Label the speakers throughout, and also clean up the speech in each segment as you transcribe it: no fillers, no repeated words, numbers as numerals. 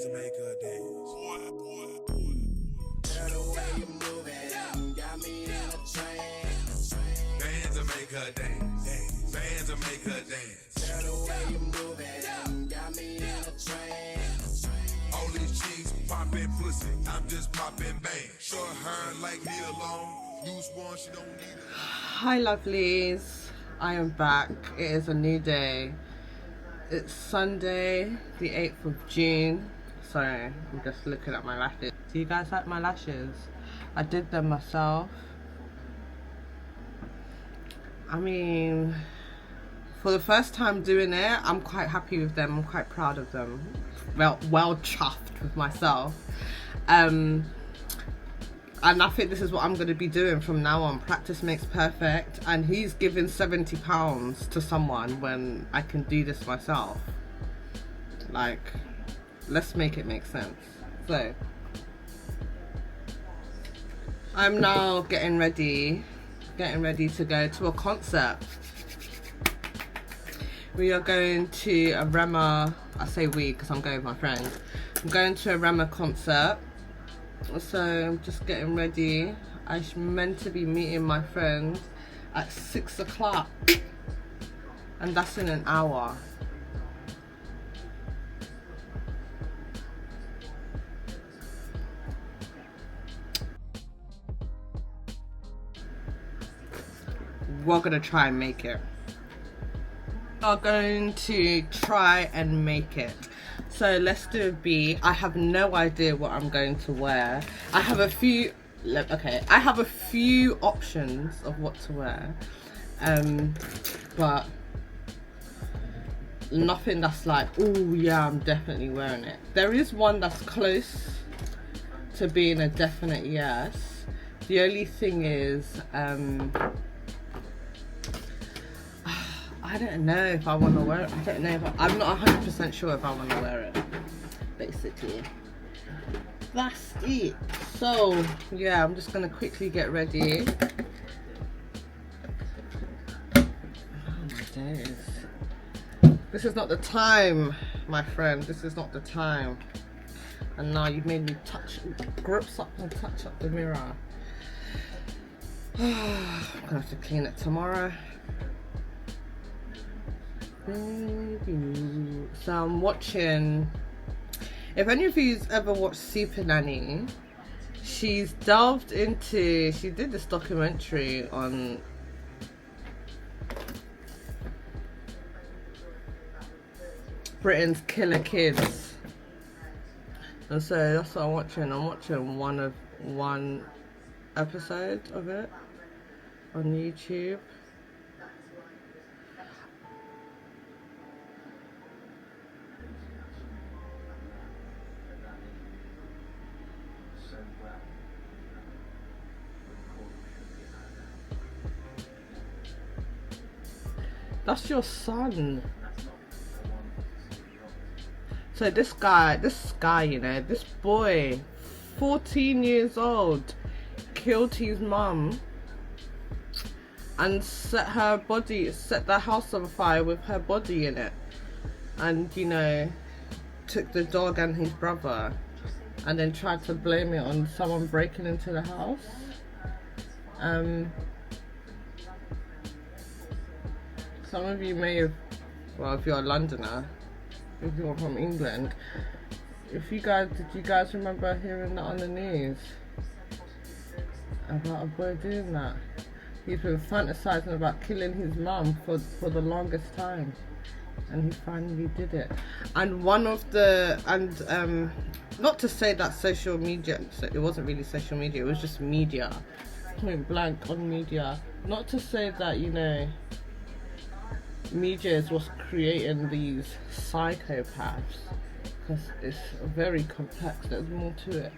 Speaker 1: to make her dance.
Speaker 2: Girl, the way you moving got me in a trance.
Speaker 1: Bands to make her dance. Bands to make her dance.
Speaker 2: Girl, the way you moving got me in a trance.
Speaker 1: All these cheeks popping pussy, I'm just popping bang. Short hair like me alone. Use one, she don't need it.
Speaker 3: Hi lovelies, I am back. It is a new day. It's Sunday the 8th of June. Sorry, I'm just looking at my lashes. Do you guys like my lashes? I did them myself. I mean, for the first time doing it, I'm quite happy with them. I'm quite proud of them. Well chuffed with myself. And I think this is what I'm going to be doing from now on. Practice makes perfect. And he's giving £70 to someone when I can do this myself. Like, let's make it make sense. So, I'm now getting ready to go to a concert. We are going to a Rema, I say we because I'm going with my friend. I'm going to a Rema concert. So I'm just getting ready. I'm meant to be meeting my friend at 6 o'clock, and that's in an hour. We're gonna try and make it. We're going to try and make it. So let's do a B. I have no idea what I'm going to wear. I have a few options of what to wear. But nothing that's like, oh yeah, I'm definitely wearing it. There is one that's close to being a definite yes. The only thing is, I don't know if I want to wear it. I don't know if I'm not 100% sure if I want to wear it. Basically, that's it. So yeah, I'm just gonna quickly get ready. Oh my days! This is not the time, my friend. This is not the time. And now you've made me grips up and touch up the mirror. I'm gonna have to clean it tomorrow. So I'm watching, if any of you's ever watched Super Nanny, she did this documentary on Britain's killer kids, and so that's what I'm watching. I'm watching one episode of it on YouTube. That's your son. So this guy, you know, this boy, 14 years old, killed his mum and set the house on fire with her body in it, and you know, took the dog and his brother, and then tried to blame it on someone breaking into the house. Some of you may have, well, if you're a Londoner, if you're from England, did you guys remember hearing that on the news? About a boy doing that. He's been fantasizing about killing his mum for the longest time. And he finally did it. And not to say that social media, so it wasn't really social media, it was just media. Point blank on media. Not to say that, you know, media is what's creating these psychopaths, because it's very complex, there's more to it.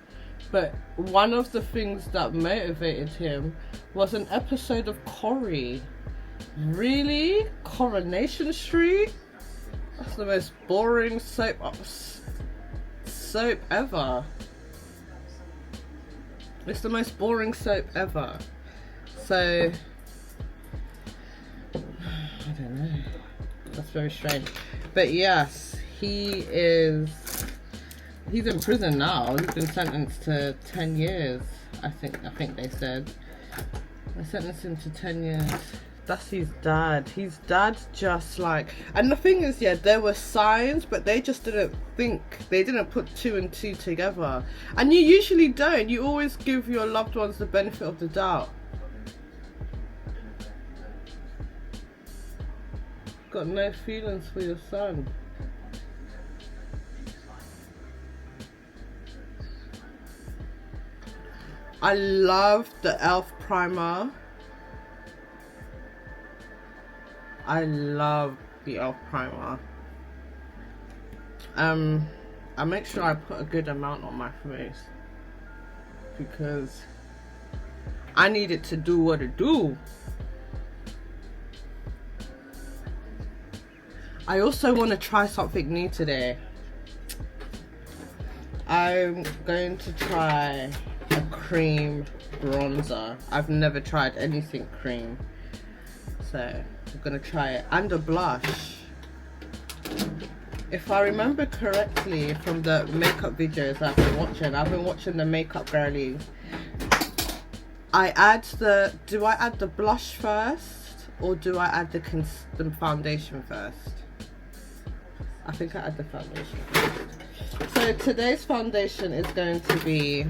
Speaker 3: But one of the things that motivated him was an episode of Corrie. Really? Coronation Street? That's the most boring soap ever. It's the most boring soap ever. So I don't know. That's very strange. But yes, he is He's in prison now. He's been sentenced to 10 years. I think they said. They sentenced him to 10 years. That's his dad. His dad's just like, and the thing is, yeah, there were signs, but they just didn't think, they didn't put two and two together. And you usually don't. You always give your loved ones the benefit of the doubt. Got no feelings for your son. I love the e.l.f. primer. I love the e.l.f. primer. I make sure I put a good amount on my face because I need it to do what it do. I also want to try something new today. I'm going to try a cream bronzer. I've never tried anything cream, so I'm gonna try it, and a blush. If I remember correctly from the makeup videos I've been watching the makeup girlies. Do I add the blush first or do I add the foundation first? I think I add the foundation first. So today's foundation is going to be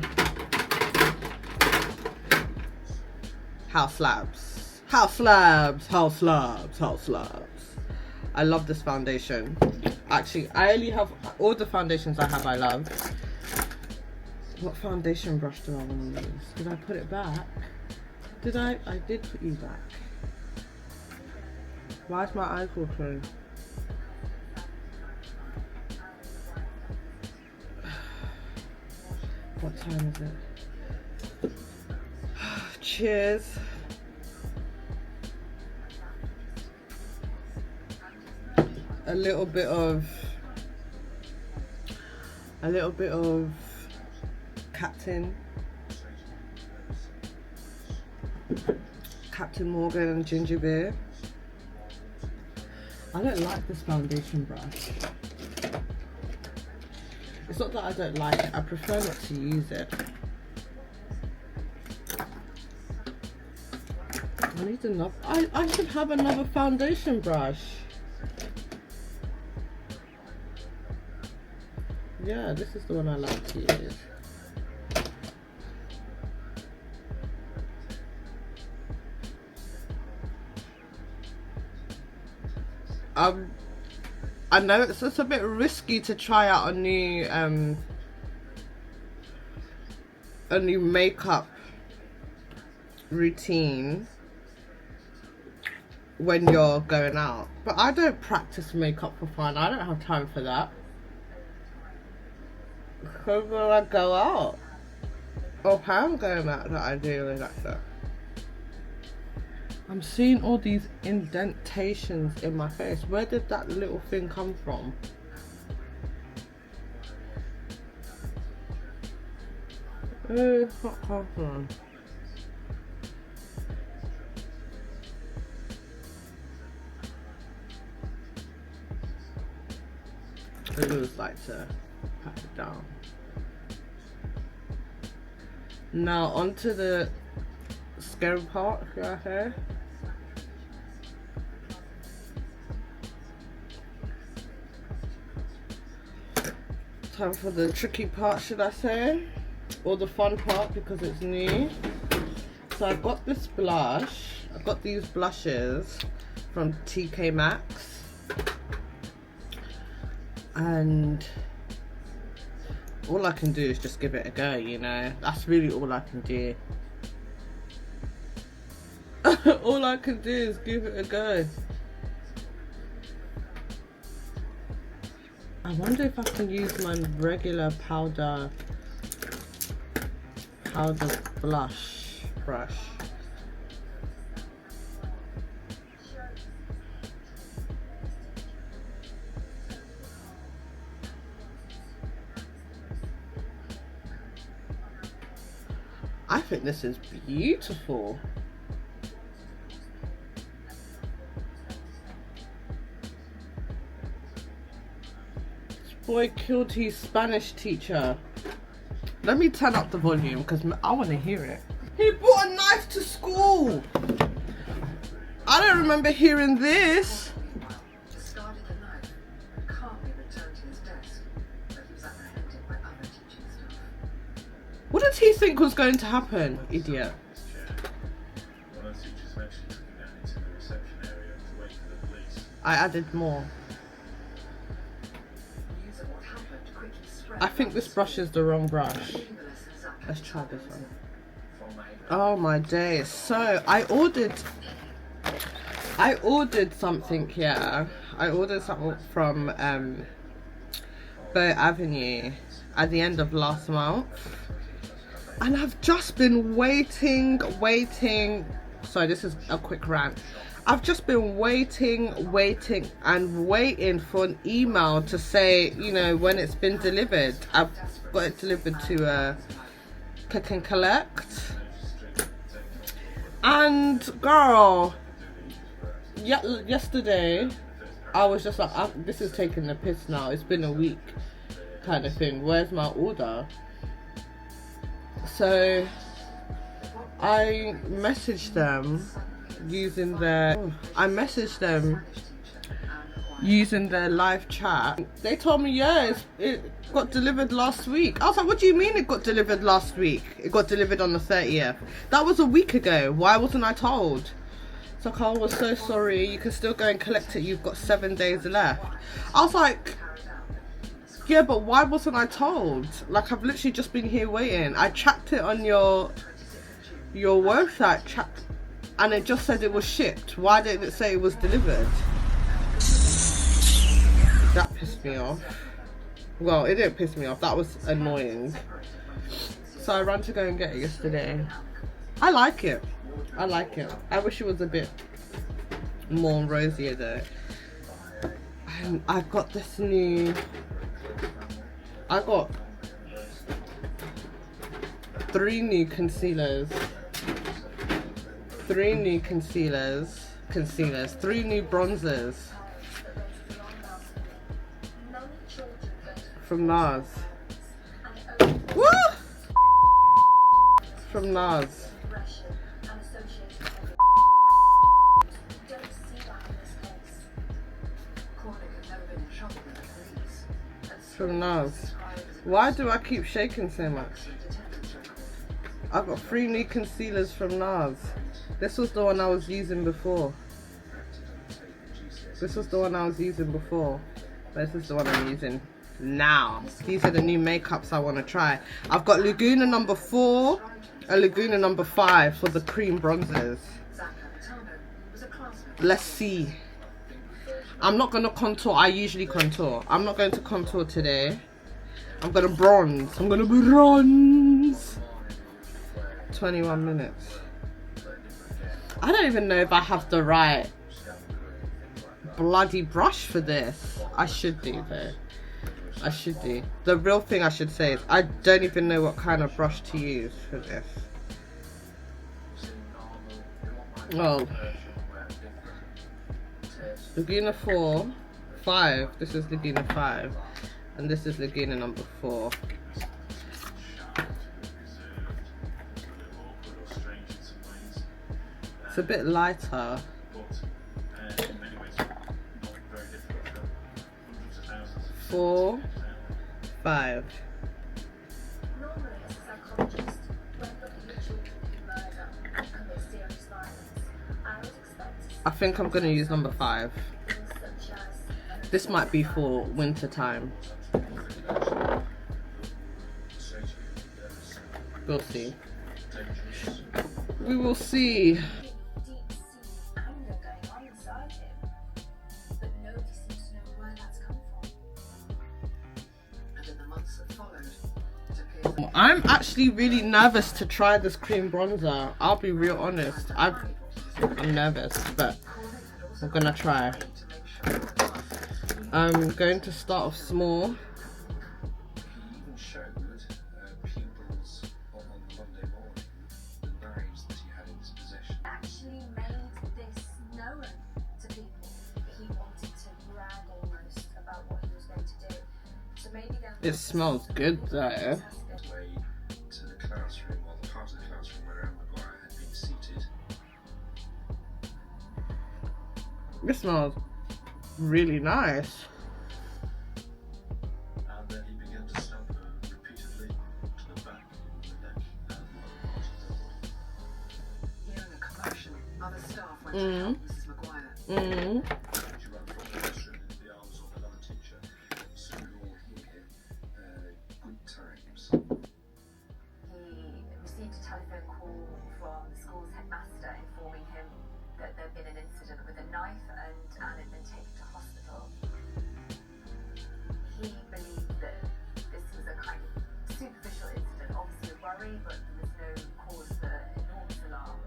Speaker 3: House Labs. House Labs, House Labs, House Labs. I love this foundation. Actually, I only have, all the foundations I have I love. What foundation brush do I want to use? Did I put it back? Did I? I did put you back. Why is my eye closed? What time is it? Cheers. A little bit of Captain Morgan and ginger beer. I don't like this foundation brush. It's not that I don't like it, I prefer not to use it. I need another, I should have another foundation brush. Yeah, this is the one I like to use. I know it's a bit risky to try out a new makeup routine when you're going out, but I don't practice makeup for fun. I don't have time for that. Because when I go out, or how I'm going out, that I do like that. I'm seeing all these indentations in my face. Where did that little thing come from? What come from? I always like to pat it down. Now onto the scary part of your hair. Time for the tricky part, should I say, or the fun part, because it's new. So I've got this blush. I've got these blushes from TK Maxx, and all I can do is just give it a go, you know. That's really all I can do. All I can do is give it a go. I wonder if I can use my regular powder blush brush. I think this is beautiful. Boy killed his Spanish teacher. Let me turn up the volume because I want to hear it. He brought a knife to school. I don't remember hearing this.
Speaker 4: Discarded the knife and calmly returned to his desk, where he was apprehended by other teaching staff.
Speaker 3: What did he think was going to happen, idiot?
Speaker 5: One of the teachers eventually took him down into the reception area to wait for the police.
Speaker 3: I added more.
Speaker 4: News of what happened quickly spread.
Speaker 3: I think this brush is the wrong brush.
Speaker 4: Leaving the lessons up.
Speaker 3: Let's try this one.
Speaker 5: From that,
Speaker 3: Oh my days. So I ordered something here. I ordered something from Bow Avenue at the end of last month. And I've just been waiting. Sorry, this is a quick rant. I've just been waiting for an email to say, you know, when it's been delivered. I've got it delivered to Click and Collect. And girl, yesterday I was just like, this is taking the piss now. It's been a week kind of thing. Where's my order? So I messaged them using their live chat. They told me, yeah, it got delivered last week. I was like, what do you mean it got delivered last week? It got delivered on the 30th. That was a week ago. Why wasn't I told? It's like, oh, we're so sorry. You can still go and collect it. You've got 7 days left. I was like, yeah, but why wasn't I told? Like, I've literally just been here waiting. I tracked it on your website, and it just said it was shipped. Why didn't it say it was delivered? That pissed me off. Well, it didn't piss me off. That was annoying. So I ran to go and get it yesterday. I like it. I wish it was a bit more rosier though. And I've got this new... I got 3 new concealers. 3 new concealers. 3 new bronzers. From NARS. Woo! From NARS. From NARS. Why do I keep shaking so much? I've got 3 new concealers from NARS. This was the one I was using before. This is the one I'm using now. These are the new makeups I want to try. I've got Laguna number 4 and Laguna number 5 for the cream bronzers. Let's see. I'm not going to contour. I usually contour. I'm not going to contour today. I'm going to bronze. 21 minutes. I don't even know if I have the right bloody brush for this. I should do though. The real thing I should say is I don't even know what kind of brush to use for this. Oh. Laguna 4, 5. This is Laguna 5. And this is Laguna number 4. It's a bit lighter. 4, 5.
Speaker 6: Normally, as a psychologist, when looking at children who murder and commit serious violence, I would expect to see
Speaker 3: I think I'm going to use number 5.
Speaker 6: things such as
Speaker 3: This might be for winter time. We'll see. We will see.
Speaker 6: deep-seated anger going on inside him, but nobody seems to know where that's come from.
Speaker 4: And in the months that followed, it appeared
Speaker 3: I'm actually really nervous to try this cream bronzer. I'll be real honest. I'm nervous, but I'm gonna try. I'm going to start off small.
Speaker 5: even showed pupils on Monday morning the knives that he had in his possession.
Speaker 6: Actually made this known to people. He wanted to brag almost about what he was going to do. So
Speaker 3: It smells good though.
Speaker 5: Way to the classroom, or the part of the classroom where Anne Maguire had been seated.
Speaker 3: It smells really nice.
Speaker 5: And then he began to stamp her repeatedly to the back, the neck, and other parts of her body.
Speaker 4: Hearing a commotion, other staff went to help Mrs. Maguire.
Speaker 5: She ran from the classroom into the arms of another teacher. Soon we all hear good times.
Speaker 6: He received a telephone call from the school's headmaster informing him that there had been an incident with a knife and Anne had been taken to hospital. He believed that this was a kind of superficial incident, obviously a worry, but there was no cause for enormous alarm,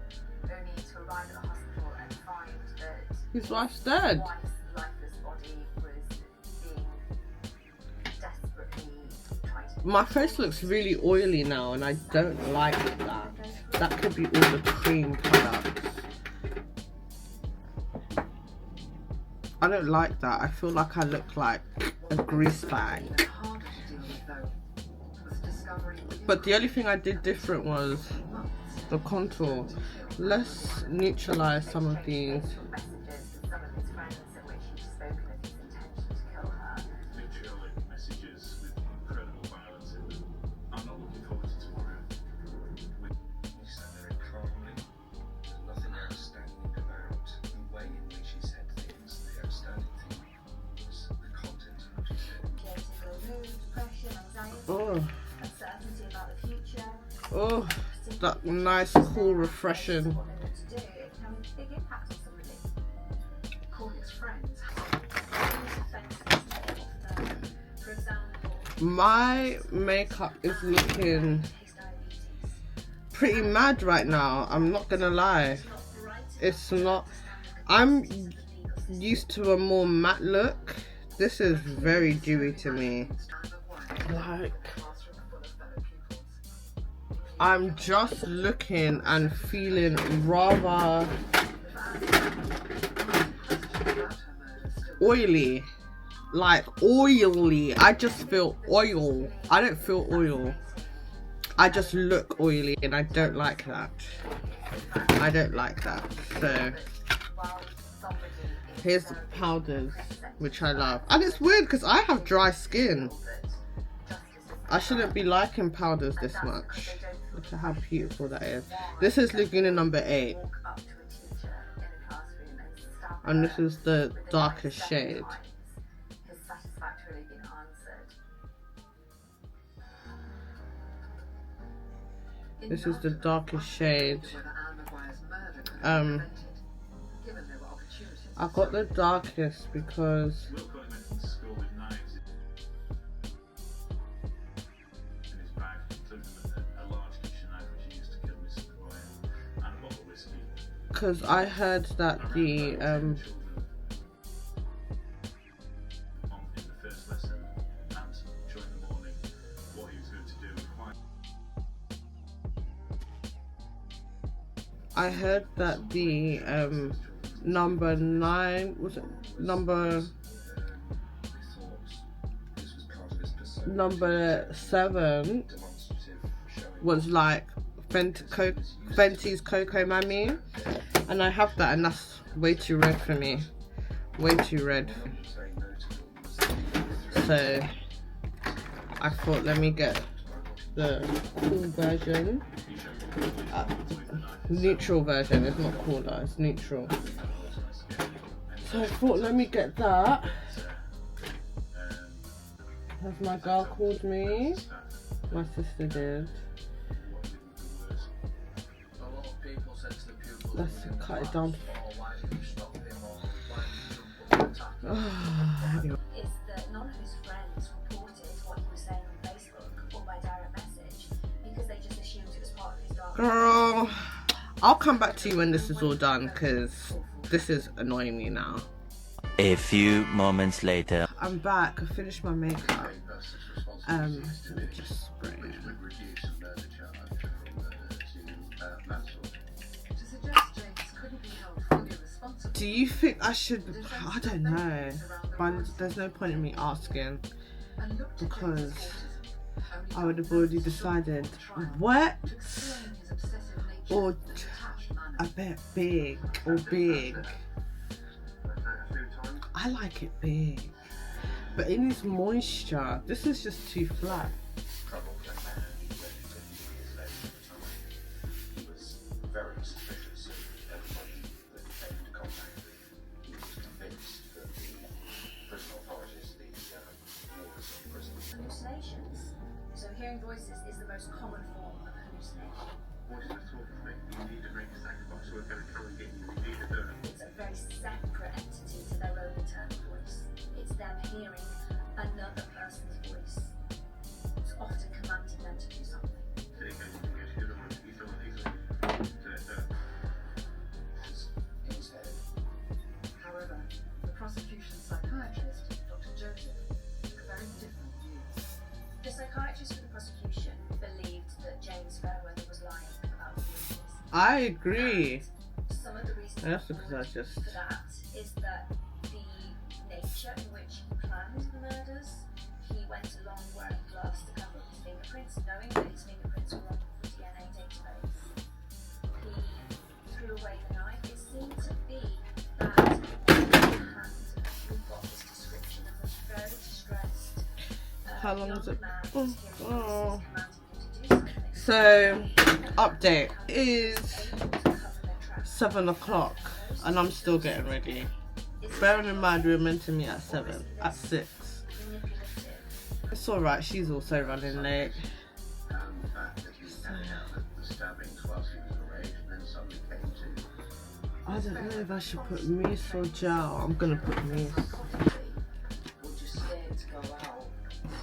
Speaker 6: only to arrive at the hospital and find that
Speaker 3: His wife's dead.
Speaker 6: his wife's lifeless body was being desperately tried to...
Speaker 3: My face looks really oily now and I don't like that. That could be all the cream products. I don't like that. I feel like I look like a grease bag.
Speaker 4: Harder to deal with, though, was discovering
Speaker 3: But the only thing I did different was the contour. Let's neutralize some of these.
Speaker 6: messages with some of his friends in which he'd spoken of his intention to kill her.
Speaker 5: Literally messages with incredible violence in them. I'm not looking forward to tomorrow. He sat there calmly, with nothing outstanding about the way in which he said things. The outstanding thing was the content of what he said.
Speaker 6: Creating low mood, depression, anxiety,
Speaker 3: Oh,
Speaker 6: uncertainty about the future.
Speaker 3: oh, that nice, cool, refreshing.
Speaker 6: What they want to do, it can have a big impact on somebody.
Speaker 4: Cornet's friends.
Speaker 6: For example,
Speaker 3: My makeup is looking pretty mad right now. I'm not gonna lie. It's not. I'm used to a more matte look. This is very dewy to me. Like, I'm just looking and feeling rather oily. Like oily. I just feel oil. I don't feel oil. I just look oily and I don't like that. I don't like that. So here's the powders, which I love. And it's weird because I have dry skin. I shouldn't be liking powders this much. Look at how beautiful that is. This is Laguna number 8. And this is the darkest shade.
Speaker 6: has satisfactorily been answered.
Speaker 3: This is the darkest shade. I got the darkest because
Speaker 5: Will Cunningham went into school with knives in his bag, including a large kitchen knife which he used to kill Mrs. Maguire, and a bottle of whiskey.
Speaker 3: I heard that the
Speaker 5: In the first lesson and during the morning, what he was going to do.
Speaker 3: I heard that the number 9 was it number 7 was like Fenty's Cocoa Mammy, and I have that and that's way too red for me, way too red. So I thought, let me get the cool version, neutral version. It's not cooler, it's neutral. So I thought, let me get that. As my girl called me, my sister did. Let's cut it down. Anyway.
Speaker 6: Is that none of his friends reported what he was saying on Facebook or by direct message because they just assumed it was part of his dark.
Speaker 3: Girl, I'll come back to you when this is all done because this is annoying me now.
Speaker 7: A few moments later.
Speaker 3: I'm back. I finished my makeup. Let me just spray it.
Speaker 4: To suggest James couldn't be held fully responsible.
Speaker 3: Do you think I should? I don't know. But there's no point in me asking.
Speaker 4: and looked to
Speaker 3: because
Speaker 4: James's autism, only
Speaker 3: I would
Speaker 4: to
Speaker 3: have already
Speaker 4: notice
Speaker 3: decided
Speaker 4: trying
Speaker 3: what
Speaker 4: to explain his obsessive nature
Speaker 3: or
Speaker 4: in a detached manner.
Speaker 3: a bit big or big. I like it big, but it needs moisture. This is just too flat.
Speaker 5: He was very suspicious of everybody that he came into contact with. He was convinced that the prison authorities, the warders of the prison,
Speaker 6: Hallucinations. So hearing voices is the most common form of hallucination.
Speaker 5: what is that sort of thing? You need to make a sacrifice, we're going to come and get you, you need to do it.
Speaker 6: It's a very separate entity to their own internal voice. It's them hearing another person's voice. It's often commanding them to do something.
Speaker 5: Did he go to get you the one you thought easily to do? In his head.
Speaker 4: However, the prosecution psychiatrist, Dr. Joseph, took a very different view.
Speaker 6: The psychiatrist for the prosecution believed that James Fairweather was lying about the voices.
Speaker 3: I agree.
Speaker 6: Some of the reasons
Speaker 3: That's because I just.
Speaker 6: for that is that the nature in which he planned the murders, he went along wearing gloves to cover up his fingerprints, knowing that his fingerprints were on the DNA database. He threw away the knife. It seemed to be that we've got this description of a very distressed
Speaker 3: How long is it?
Speaker 6: man
Speaker 3: Oh,
Speaker 6: who's hearing
Speaker 3: oh.
Speaker 6: voices commanding him to do something.
Speaker 3: So, update is
Speaker 6: Able to cover their tracks.
Speaker 3: 7 o'clock, and I'm still getting ready. Bearing in mind we were meant to meet at 7, at 6.
Speaker 6: Manipulative.
Speaker 3: It's alright, she's also running late.
Speaker 5: The fact that he carried out the stabbings whilst he was underage and then suddenly came to.
Speaker 3: I don't know if I should put mousse or gel. I'm gonna put mousse.
Speaker 2: Or just scared to go out.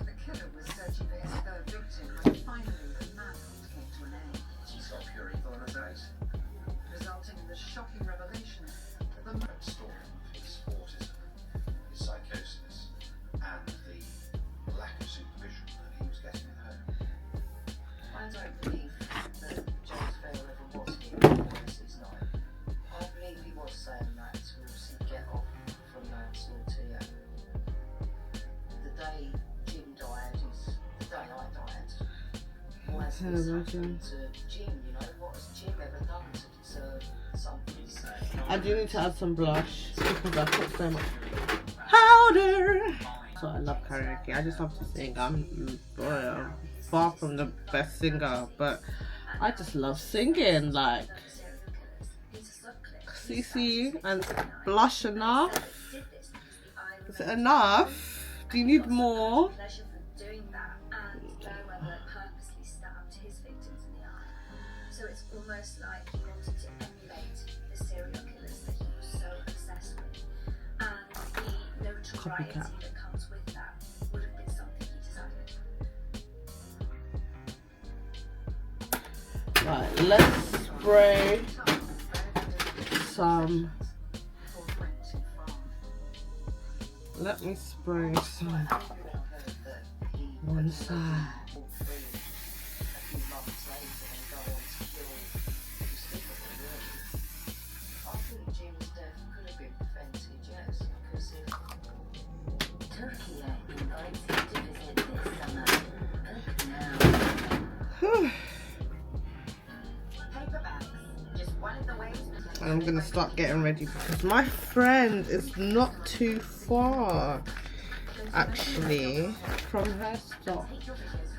Speaker 4: The killer was searching for his third victim when finally the manhunt came to an end,
Speaker 5: She saw pure evil in his eyes.
Speaker 4: resulting in the shocking revelation that the
Speaker 5: That story of his autism, his psychosis, and the lack of supervision that he was getting at home.
Speaker 2: I don't believe that James Fairweather was here on Wednesday's night. I believe he was saying that to obviously get off from manslaughter. The day Jim died is the day I died. Why has
Speaker 3: Can
Speaker 2: this
Speaker 3: imagine.
Speaker 2: happened to Jim? You know, what has Jim ever done to deserve something?
Speaker 3: I do need to add some blush because I put so much powder. So I love karaoke. I just love to sing. I'm far from the best singer, but I just love singing. Like, Cece, and blush enough? Is it enough? Do you need more?
Speaker 6: Pleasure from doing that, and Fairweather purposely stabbed his victims in the eye. So it's almost like he wanted to emulate the serial killers that he was so obsessed with, and the notoriety
Speaker 3: Copycat.
Speaker 6: that comes with that would have been something he desired.
Speaker 3: Right, let's spray some. Let me spray some
Speaker 2: I've heard that he
Speaker 3: one side.
Speaker 2: walk through a few months later and go on to kill his sister. I think Jim's death could have been prevented, yes, because if
Speaker 6: Turkey invites you to visit this summer. Book now. Paper bags, just one of the ways.
Speaker 3: And I'm gonna start getting ready because my friend is not too far actually from her stop.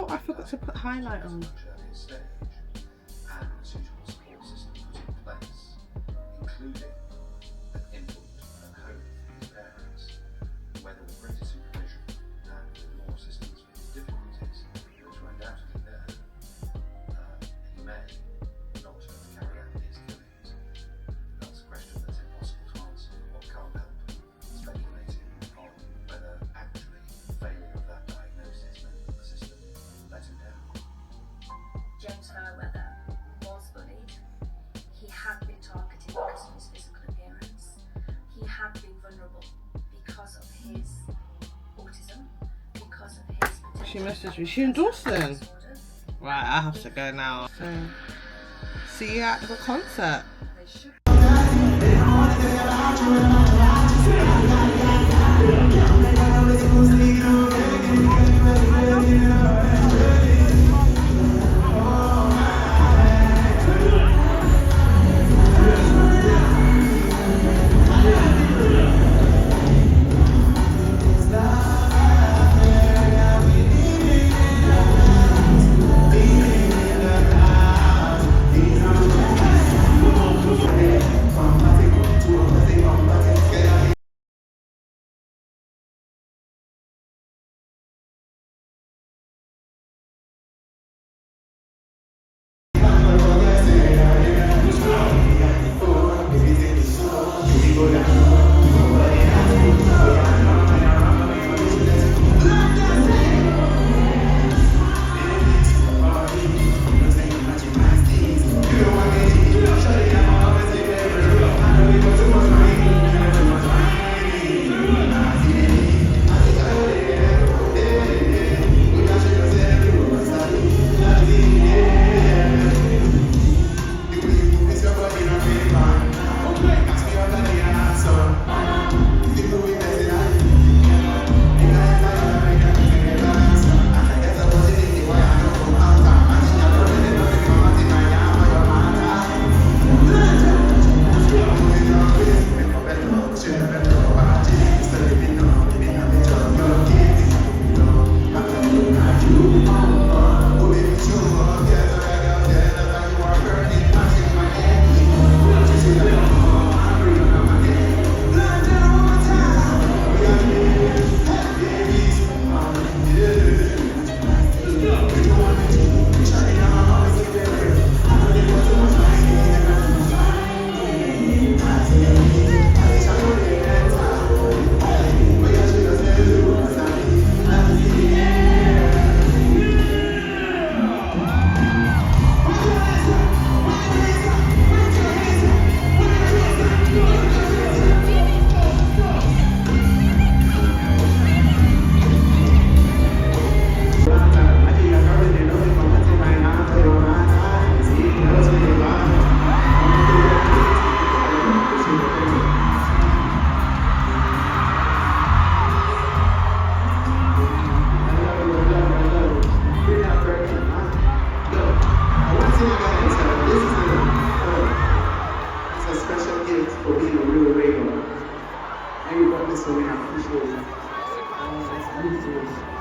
Speaker 3: Oh, I forgot to put highlight on.
Speaker 5: Much earlier stage, and a suitable support system put in place, including an input at home for his parents, whether with greater supervision and with more assistance for his difficulties, which were undoubtedly there, he may not have carried out these killings. That's a question that's impossible to answer. What can't help speculating on whether actually failure of that diagnosis meant that the system let him down.
Speaker 6: James Fairweather was bullied. He had been targeted because of his physical appearance. He had been vulnerable because of his autism, because of his
Speaker 3: She messaged me. She endorsed them.
Speaker 6: disorder.
Speaker 3: Right, I have to go now. So, see you at the concert.
Speaker 4: they should
Speaker 8: Leave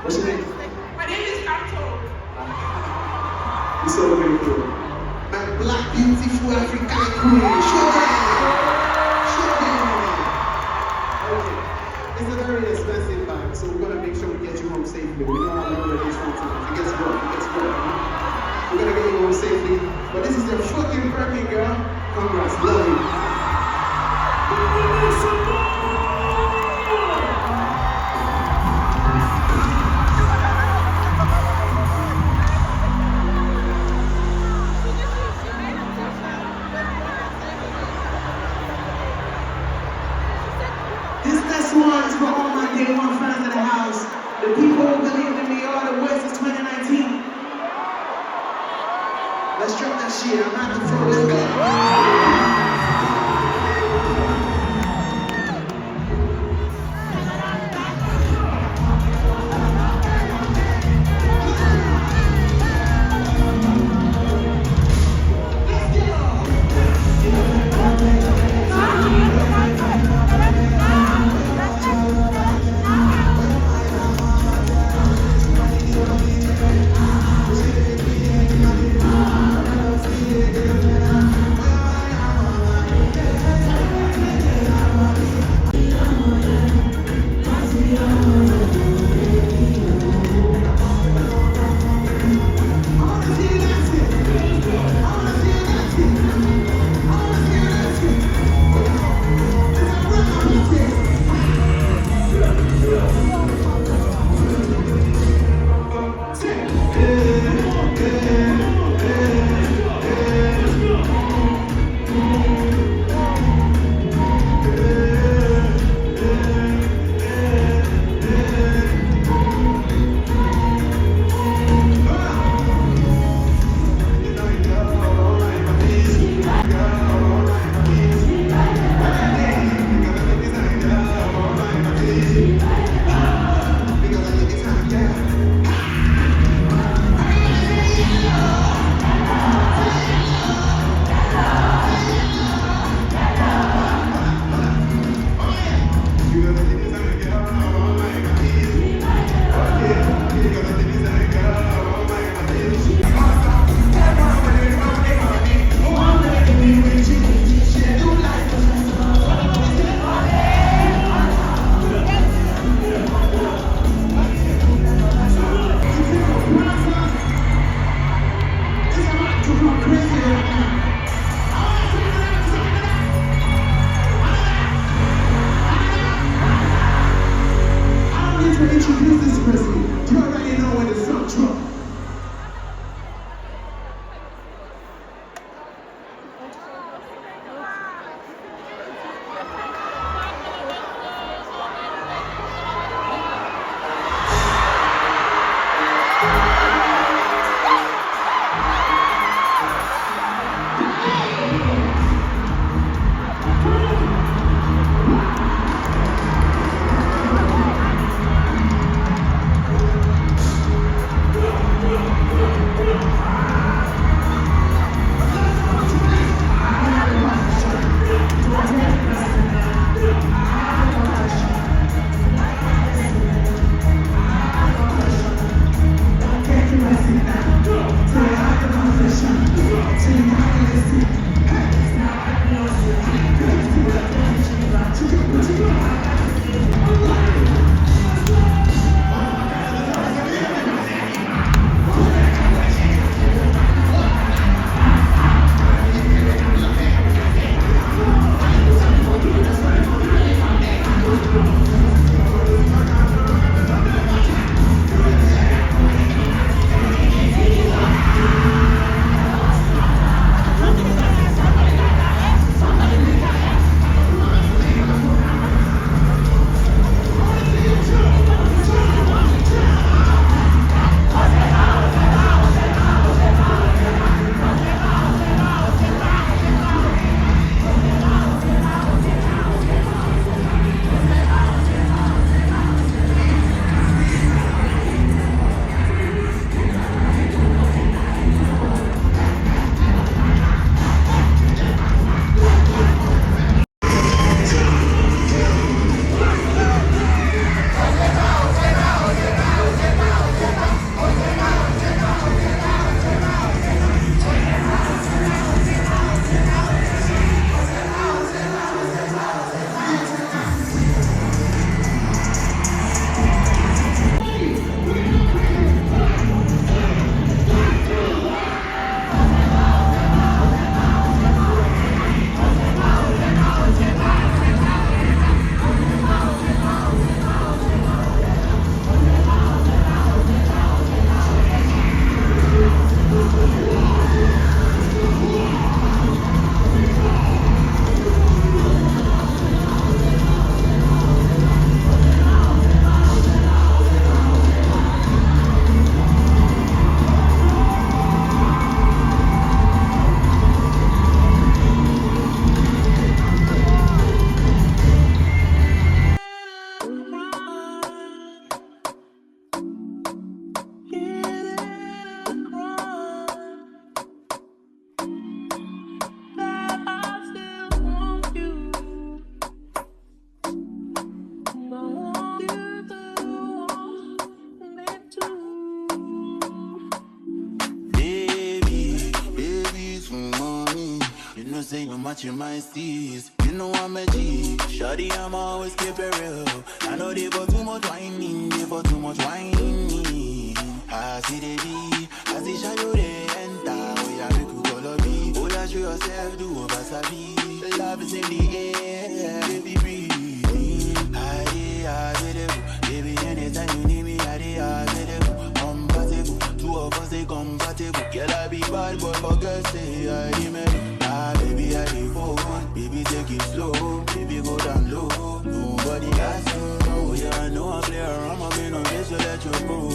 Speaker 8: What's your name?
Speaker 9: My name is Anto.
Speaker 8: You're so beautiful. My black, beautiful African queen. Show them. Show them. Okay. It's a very expensive bag, so we're gonna make sure we get you home safely. We know how long it is sometimes. It gets broke. We're gonna get you home safely. But this is a fucking Birkin, girl. Congrats. Love you. This next one is for all my day one fans in the house. The people who believed in me all the way since 2019. Let's drop that shit. I'm at the front. Let's go. to introduce this person. You already know when the song drop.
Speaker 9: Say you matching my steez. You know I'm a G. Shawty, I'm always keep it real. I know they for too much whining, they for too much whining. I see the D, I see shadow they enter. We are make you color me. Oh, yeah, show yourself, do over sabi. Love is in the air, baby breathe. I did it, baby. Anytime you need me, I did it. Compatible, two of us they compatible. Girl, I be bad boy, but girl say I did it. Baby, I dey forward, baby, take it slow, baby, go down low. Nobody got to know, yeah, I know I play around, I've been on this, so let you go.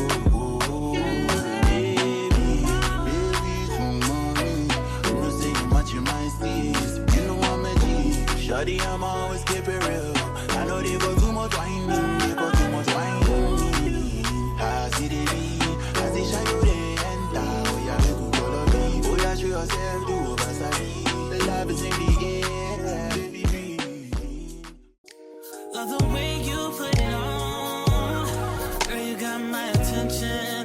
Speaker 9: Baby, so mommy, you know say you matching my steez. You know I'm a G, shawty, I'm always keep it real. I know they got too much whining, they got too much whining. I see the D, I see shadow they enter. Oh yeah, make you follow me, oh yeah, show yourself, do over sabi. Love is in the air, baby.
Speaker 10: Love the way you put it on. Girl, you got my attention.